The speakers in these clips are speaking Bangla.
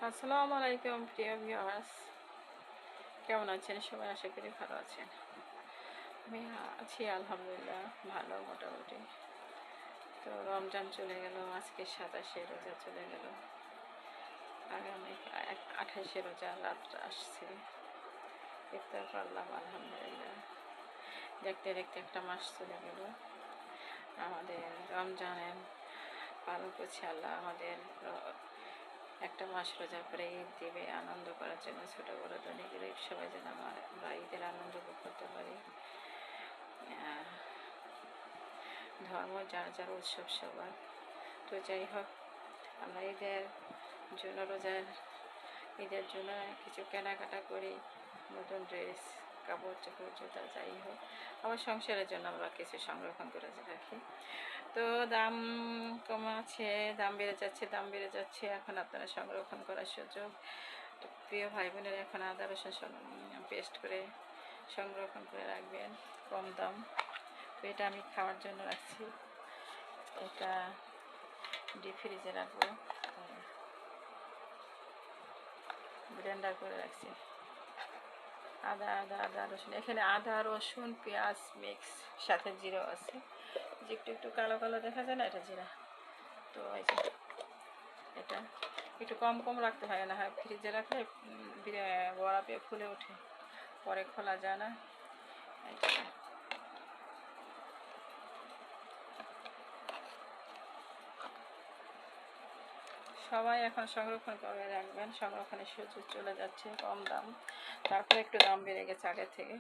আসসালামু আলাইকুম প্রিয় ভিউয়ার্স, কেমন আছেন সবাই? আশা করি ভালো আছেন। আমি আছি আলহামদুলিল্লাহ, ভালো মোটামুটি। তো রমজান চলে গেল, আজকে 27শে রোজা চলে গেল, আগামী 28শে রোজা রাত আসছে। ইফতার করলাম আলহামদুলিল্লাহ। দেখতে দেখতে একটা মাস চলে গেল। আমাদের রমজানের পালন করছে আল্লাহ আমাদের একটা মাস রোজা করে ঈদ দিবে আনন্দ করার জন্য। ছোটো বড়ো ধনী গরিব সবাই যেন আমরা ঈদের আনন্দ উপভোগ করতে পারি। ধর্ম যার যার উৎসব সবার। তো যাই হোক, আমরা ঈদের জন্য কিছু কেনাকাটা করি, নতুন ড্রেস, কাপড় চোপড়, জুতা, যাই হোক আমার সংসারের জন্য আমরা কিছু সংরক্ষণ করে রাখি। তো দাম কম আছে, দাম বেড়ে যাচ্ছে। এখন আপনারা সংরক্ষণ করার সুযোগ। প্রিয় ভাই বোনেরা, এখন আদা রসুন পেস্ট করে সংরক্ষণ করে রাখবেন, কম দাম। তো এটা আমি খাওয়ার জন্য রাখছি, এটা ডিপ ফ্রিজে রাখবো, ব্লেন্ডার করে রাখছি। আদা রসুন, এখানে আদা রসুন পেঁয়াজ মিক্স, সাথে জিরা আছে, যে একটু কালো কালো দেখা যায় না, এটা জিরা। তো এই যে এটা একটু কম কম রাখতে হয়, না হয় ফ্রিজে রাখলে বড়া পেয়ে ফুলে ওঠে, পরে খোলা যায় না। সবাই এখন সংরক্ষণ করে রাখবেন, সংরক্ষণের সুযোগ চলে যাচ্ছে, কম দাম। তারপরে একটু দাম বেড়ে গেছে আগের থেকে।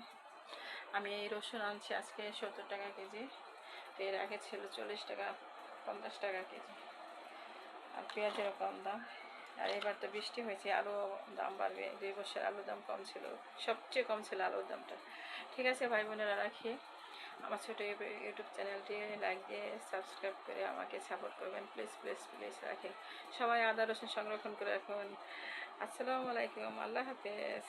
আমি এই রসুন আনছি আজকে 70 টাকা কেজি, তো এর আগে ছিল 40 টাকা 50 টাকা কেজি। আর পেঁয়াজেরও কম দাম। আর এবার তো বৃষ্টি হয়েছে, আলু দাম বাড়বে। 2 বছর আলুর দাম কম ছিল, সবচেয়ে কম ছিল আলুর দামটা। ঠিক আছে ভাই বোনেরা, রাখি। আমার ছোটো ইউটিউব চ্যানেলটি লাইক দিয়ে সাবস্ক্রাইব করে আমাকে সাপোর্ট করবেন, প্লিজ প্লিজ প্লিজ। রাখি, সবাই আদা রসুন সংরক্ষণ করে রাখুন। আসসালামু আলাইকুম, আল্লাহ হাফেজ।